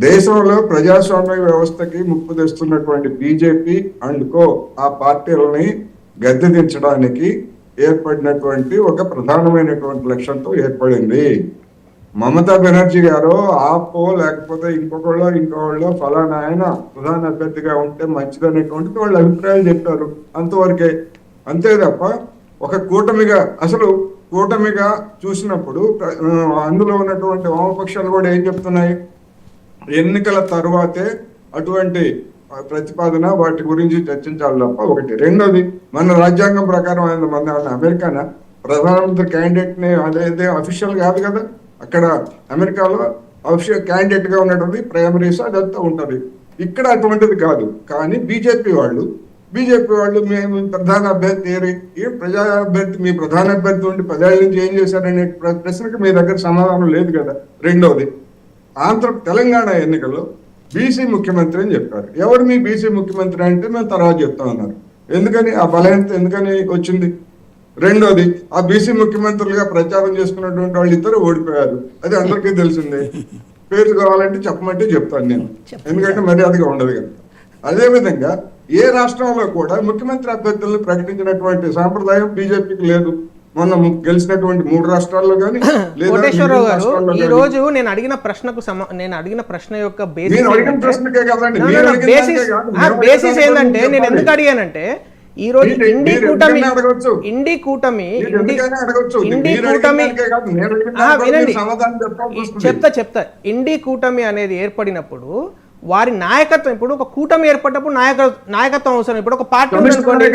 దేశంలో ప్రజాస్వామ్య వ్యవస్థకి ముప్పు తెస్తున్నటువంటి బీజేపీ అండ్ కో ఆ పార్టీలని గద్దె దించడానికి ఏర్పడినటువంటి ఒక ప్రధానమైనటువంటి లక్ష్యంతో ఏర్పడింది. మమతా బెనర్జీ గారు ఆపో లేకపోతే ఇంకోళ్ళో ఫలానా ఆయన ప్రధాన అభ్యర్థిగా ఉంటే మంచిదనేటువంటిది వాళ్ళ అభిప్రాయాలు చెప్పారు, అంతవరకే. అంతే తప్ప ఒక కూటమిగా చూసినప్పుడు అందులో ఉన్నటువంటి వామపక్షాలు కూడా ఏం చెప్తున్నాయి, ఎన్నికల తర్వాతే అటువంటి ప్రతిపాదన వాటి గురించి చర్చించాలి తప్ప. ఒకటి. రెండోది, మన రాజ్యాంగం ప్రకారం మన అమెరికాన ప్రధానమంత్రి క్యాండిడేట్ ని అదే అఫీషియల్ కాదు కదా, అక్కడ అమెరికాలో అఫీషియల్ క్యాండిడేట్ గా ఉన్నటువంటి ప్రైమరీస్ అదంతా ఉంటది. ఇక్కడ అటువంటిది కాదు. కానీ బీజేపీ వాళ్ళు మేము ప్రధాన అభ్యర్థి ఏ ప్రజా అభ్యర్థి, మీ ప్రధాన అభ్యర్థి ఉండి 10 ఏళ్ల నుంచి ఏం చేశారనే ప్రశ్నకి మీ దగ్గర సమాధానం లేదు కదా. రెండోది, తెలంగాణ ఎన్నికల్లో బీసీ ముఖ్యమంత్రి అని చెప్పారు. ఎవరు మీ బీసీ ముఖ్యమంత్రి అంటే మేము తర్వాత చెప్తా ఉన్నారు. ఎందుకని ఆ బలహీనత ఎందుకని వచ్చింది? రెండోది, ఆ బీసీ ముఖ్యమంత్రులుగా ప్రచారం చేసుకున్నటువంటి వాళ్ళు ఇద్దరు ఓడిపోయారు. అది అందరికీ తెలిసిందే. పేర్లు కావాలంటే చెప్పమంటే చెప్తాను నేను, ఎందుకంటే మర్యాదగా ఉండదు కదా. అదేవిధంగా ఏ రాష్ట్రంలో కూడా ముఖ్యమంత్రి అభ్యర్థులను ప్రకటించినటువంటి సాంప్రదాయం బీజేపీకి లేదు. మొన్న గెలిచినటువంటి 3 రాష్ట్రాల్లో కానీ కోటేశ్వరరావు గారు, ఈ రోజు నేను అడిగిన ప్రశ్న యొక్క బేసిస్ ఏంటంటే, నేను ఎందుకు అడిగానంటే, ఈ రోజు ఇండి కూటమి చెప్తా ఇండి కూటమి అనేది ఏర్పడినప్పుడు వారి నాయకత్వం, ఇప్పుడు ఒక కూటమి ఏర్పడినప్పుడు నాయకత్వం అవసరం. ఇప్పుడు ఒక పార్టీ వస్తుంది,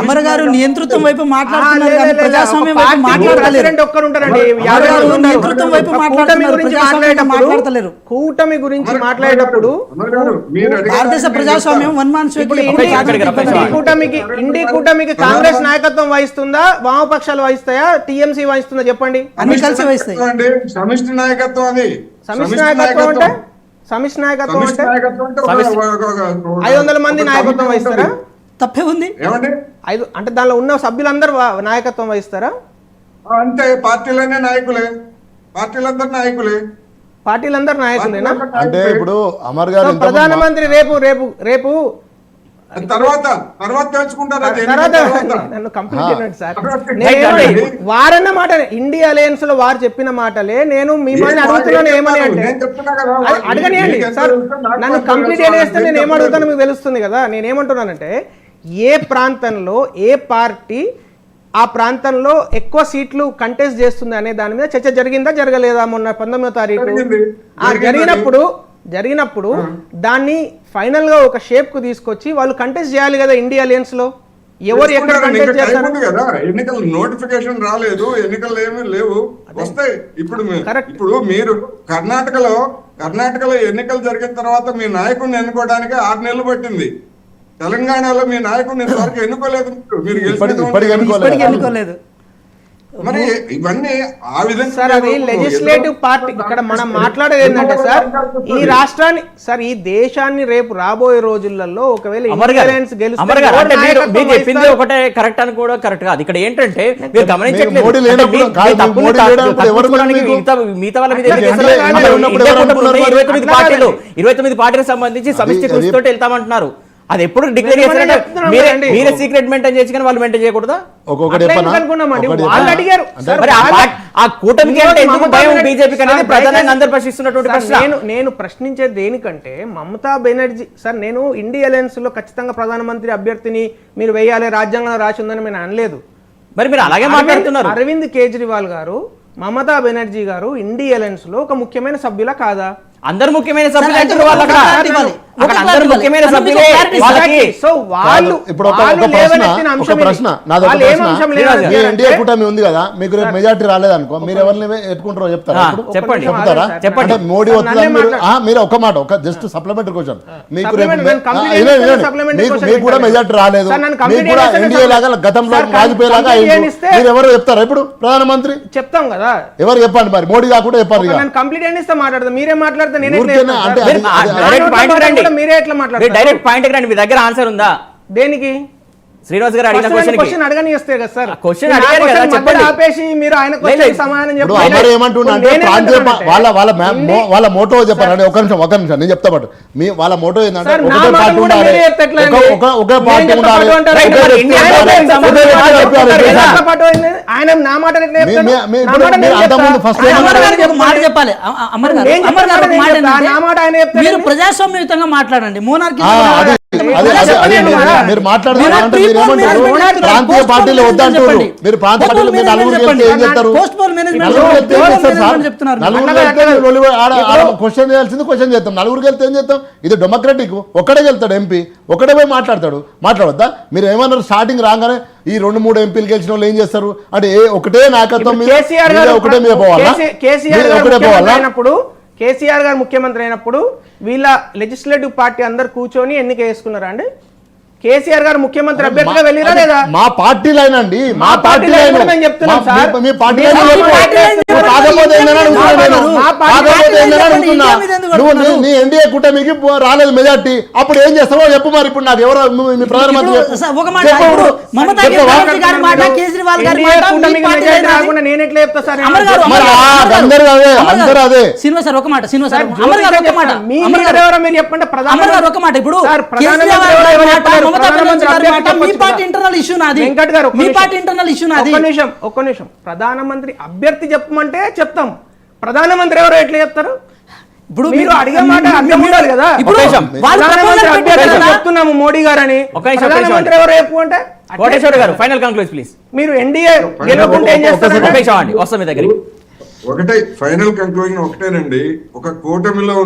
అమర్ గారు నియంతృత్వం వైపు మాట్లాడుతున్నారు, కూటమి గురించి మాట్లాడేటప్పుడు భారతదేశ ప్రజాస్వామ్యం ఇండి కూటమికి కాంగ్రెస్ నాయకత్వం వహిస్తుందా, వామపక్షాలు వహిస్తాయా, టీఎంసీ వహిస్తుందా చెప్పండి? అన్ని కలిసి వహిస్తాయి. సమిష్టి నాయకత్వం అది. సమిష్టి నాయకత్వం అంటే 500 మంది నాయకత్వం వహిస్తారా? తప్పే ఉంది అంటే దానిలో ఉన్న సభ్యులందరూ నాయకత్వం వహిస్తారా? అంతే. పార్టీలందరూ నాయకులేనా? అంటే ఇప్పుడు అమర్ గారు ప్రధానమంత్రి రేపు వారన్న మాట ఇండియా అలయన్స్ లో వారు చెప్పిన మాటలే నేను మిమ్మల్ని అడుగుతున్నాను. ఏమని అంటే అడగనియండి సార్, నన్ను కంప్లీట్ చేస్తే నేను ఏమడుగుతానో మీకు తెలుస్తుంది కదా. నేనేమంటున్నానంటే, ఏ ప్రాంతంలో ఏ పార్టీ ఆ ప్రాంతంలో ఎక్కువ సీట్లు కంటెస్ట్ చేస్తుంది అనే దాని మీద చర్చ జరిగిందా జరగలేదా? మొన్న 19వ తారీఖు జరిగినప్పుడు దాన్ని ఫైనల్ గా ఒక షేప్ కు తీసుకొచ్చి వాళ్ళు కంటెస్ట్ చేయాలి కదా ఇండియా అలయన్స్ లో. ఎవరు ఎక్కడ కంటెస్ట్ చేస్తారు కదా? ఎన్నికల నోటిఫికేషన్ రాలేదు, ఎన్నికలు ఏమీ లేవు, వస్తాయి. ఇప్పుడు మీరు కర్ణాటకలో ఎన్నికలు జరిగిన తర్వాత మీ నాయకుడిని ఎన్నుకోవడానికి 6 నెలలు పట్టింది. తెలంగాణలో మీ నాయకుడిని ఇంతవరకు ఎన్నుకోలేదు. మీరు ఎన్నుకోలేదు. మరి ఇవన్నీ ఆ విధంగా సార్, అది లెజిస్లేటివ్ పార్టీ. ఇక్కడ మనం మాట్లాడేది ఏంటంటే సార్, ఈ రాష్ట్రాన్ని ఈ దేశాన్ని రేపు రాబోయే రోజులలో ఒకవేళ చెప్పింది ఒకటే కరెక్ట్ అని కూడా కరెక్ట్ కాదు. ఇక్కడ ఏంటంటే మీరు గమనించట్లేదు, మిగతా వాళ్ళ మీద 29 పార్టీలకు సంబంధించి సమిష్టి కృషితో వెళ్తామంటున్నారు. అది ఎప్పుడు డిక్లేర్ చేస్తారంటే మీరే సీక్రెట్ మెయింటైన్ చేసి కానీ వాళ్ళు మెయింటైన్ చేయకూడదా? నేను ప్రశ్నించేది దేనికంటే, మమతా బెనర్జీ సార్, నేను ఇండియా అలయన్స్ లో ఖచ్చితంగా ప్రధానమంత్రి అభ్యర్థిని మీరు వేయాలి, రాజ్యాంగంలో రాసి ఉందని నేను అనలేదు. మరి మీరు అలాగే మాట్లాడుతున్నారు. అరవింద్ కేజ్రీవాల్ గారు, మమతా బెనర్జీ గారు ఇండియా అలయన్స్ లో ఒక ముఖ్యమైన సభ్యులా కాదా? అందరు ముఖ్యమైన సభ్యులు అంటారు వాళ్ళకి. అందరు ముఖ్యమైన సభ్యులే వాళ్ళకి. సో వాళ్ళు ఇప్పుడు ఒక ప్రశ్న ఎన్డీఏ కూటమి ఉంది కదా, మీకు రేపు మెజార్టీ రాలేదనుకో, మీరు ఎవరిని ఎత్తుకుంటారో చెప్తారా? చెప్పండి. మోడీ వస్తుందని మీరు ఒక మాట, ఒక జస్ట్ సప్లిమెంటరీ క్వశ్చన్, మీకు కూడా మెజార్టీ రాలేదు, మీకు కూడా ఎన్డీఏ లాగా గతంలో వాజ్పేయి లాగా మీరు ఎవరు చెప్తారా ఇప్పుడు ప్రధానమంత్రి? చెప్తాం కదా. ఎవరు చెప్పండి మరి, మోడీ కాకుండా చెప్పారు. కంప్లీట్ మాట్లాడతా, మీరే మాట్లాడతా, మీరే ఎట్లా మాట్లాడతారు? డైరెక్ట్ పాయింట్ రండి. మీ దగ్గర ఆన్సర్ ఉందా దేనికి? శ్రీనివాస్ గారు అడిగిన క్వశ్చన్ క్వశ్చన్ అడగని వస్తే కదా సార్ క్వశ్చన్ మీరు ఆ అడిగారు కదా, క్వశ్చన్ చెప్పండి. మధ్యలో ఆపేసి మీరు ఆయన క్వశ్చన్ సమాధానం ఇప్పుడు చెప్పండి. అమర్ ఏమంటున్నా అంటే నేనేం ప్రాంతీయ అంటున్నానంటే, వాళ్ళ మోటో చెప్పారండి. ఒక నిమిషం నేను చెప్తా పాటు వాళ్ళ మోటో ఏంటంటే సార్, నా ఒకటే మాట పార్టీ కూడా ఉండాలి, మీరే చెప్తే ఎట్లా అండి? ఒకే పార్టీ నేను ఉండాలి, చెప్తా పాటు ఒకే అంటారు. వ్యక్తి ఆయన ఉండాలి, చెప్తా ఒకే వ్యక్తి పాటు చెప్పాలి. ఆయన దేశాన్ని. చెప్తా పాటు ఏంది? ఆయన నా మాట ఎట్లా చెప్తారు? నా మాట నేను అంతకుముందు చెప్తా. ఫస్ట్ ఆయన అమర్ మాట గారికి ఒక నేను మాట చెప్తా. చెప్పాలి. అమర్ గారు నేను అమర్ గారు ఒక చెప్తాను, మాట నేను చెప్తా. ఏంటంటే, నా మాట ఆయన చెప్తాడు. మీరు ప్రజాస్వామ్యయుతంగా మాట్లాడండి. మోనార్కీ మీరు మాట్లాడుతున్నారు మీరు ఏమంటారు? ప్రాంతీయ పార్టీలు వద్దంటారు. మీరు ప్రాంతీయ పార్టీలు మీరు నలుగురు గెలిస్తే ఏం చేస్తారు? నలుగురు గెలిస్తే ఏం చేస్తారు సార్? నలుగురు గెలిస్తే క్వశ్చన్ చేయాల్సింది క్వశ్చన్ చేస్తాం. నలుగురు గెలిస్తే ఏం చేస్తాం? ఇది డెమోక్రటిక్. ఒక్కడే గెలుతాడు ఎంపీ, ఒక్కడే పోయి మాట్లాడొద్దా? మీరు ఏమన్నారు స్టార్టింగ్ రాగానే ఈ 2-3 ఎంపీలు గెలిచిన వాళ్ళు ఏం చేస్తారు అంటే ఒకటే నాయకత్వం మీద కేసీఆర్ గారు ఒకటే మీద పోవాలా? కేసీఆర్ గారు ఒకటే ముఖ్యమంత్రి పోవాలా? అయినప్పుడు కేసీఆర్ గారు ముఖ్యమంత్రి అయినప్పుడు వీళ్ళ లెజిస్లేటివ్ పార్టీ అందరు కూర్చొని ఎన్నిక వేసుకున్నారా అండి? కేసీఆర్ గారు ముఖ్యమంత్రి అభ్యర్థిగా వెళ్ళిరా లేదా? మా పార్టీలైనండి, మా పార్టీలో పార్టీలైన మేము చెప్తున్నాం సార్. మీ పార్టీ మీ పార్టీ కాకపోతే ఏందని అడుగుతున్నా నేను. మా పార్టీ కాకపోతే ఏందని అడుగుతున్నా. మీద ఎందుకు నువ్వు అడుగుతున్నారు? నీ ఎన్డీఏ కూటమికి రాలేదు మెజార్టీ, అప్పుడు ఏం చేస్తావో చెప్పు. మరి ఇప్పుడు నాకు ఎవరో మీ ప్రధానమంత్రి చెప్పు. ఒక మాట చెప్పు. ఇప్పుడు మమతా చెప్పవా? బెనర్జీ గారి మాట, కేజ్రీవాల్ గారి ఎన్డీఏ మాట, మీ కూటమికి పార్టీ మెజారిటీ లేదా? రాకుండా నేను ఎట్లా చెప్తా సార్? అమర్ గారు, మరి అందరూ అదే. శ్రీనివాస్ సార్ ఒక మాట, శ్రీనివాస్ సార్, సార్ అమర్ గారు ఒక మాట, మీ అమర్ లీడర్ గారు ఎవరో మీరు చెప్పండి. అమర్ గారు ఒక మాట. ఇప్పుడు సార్, కేజ్రీవాల్ ప్రధానమంత్రి గారి ఎవరో మాట, చెప్పారు. మమతా బెనర్జీ గారి ప్రధానమంత్రి మాట, మీ చెప్పొచ్చు పార్టీ కదా. ఇంటర్నల్ ఇష్యూ నాది. వెంకట్ గారు ఒక్క మీ నిమిషం. పార్టీ ఇంటర్నల్ ఇష్యూ నాది. ఒక్క నిమిషం ప్రధానమంత్రి అభ్యర్థి చెప్పమంటే చెప్తాం. ప్రధానమంత్రి ఎవరో ఎట్లా చెప్తారు? ఇప్పుడు మీరు అడిగే మాట అర్థం ఉండాలి కదా. ఇప్పుడు ఒక నిమిషం. వాళ్ళు ప్రధానమంత్రి proposal అభ్యర్థి పెట్టారు కదా. చెప్తున్నాము మోడీ గారని. ఒక నిమిషం, ప్రధానమంత్రి ఎవరో చెప్పు అంటే కోటేశ్వర గారు ఫైనల్ కంక్లూజ్ ప్లీజ్. మీరు ఎన్డీఏ గెలవకుంటే ఏం చేస్తారు? ఒక నిమిషం అండి, వస్తాం మీ దగ్గరికి. ఒకటే ఫైనల్ కంక్లూజన్ ఒకటేనండి. ఒక కూటమిలో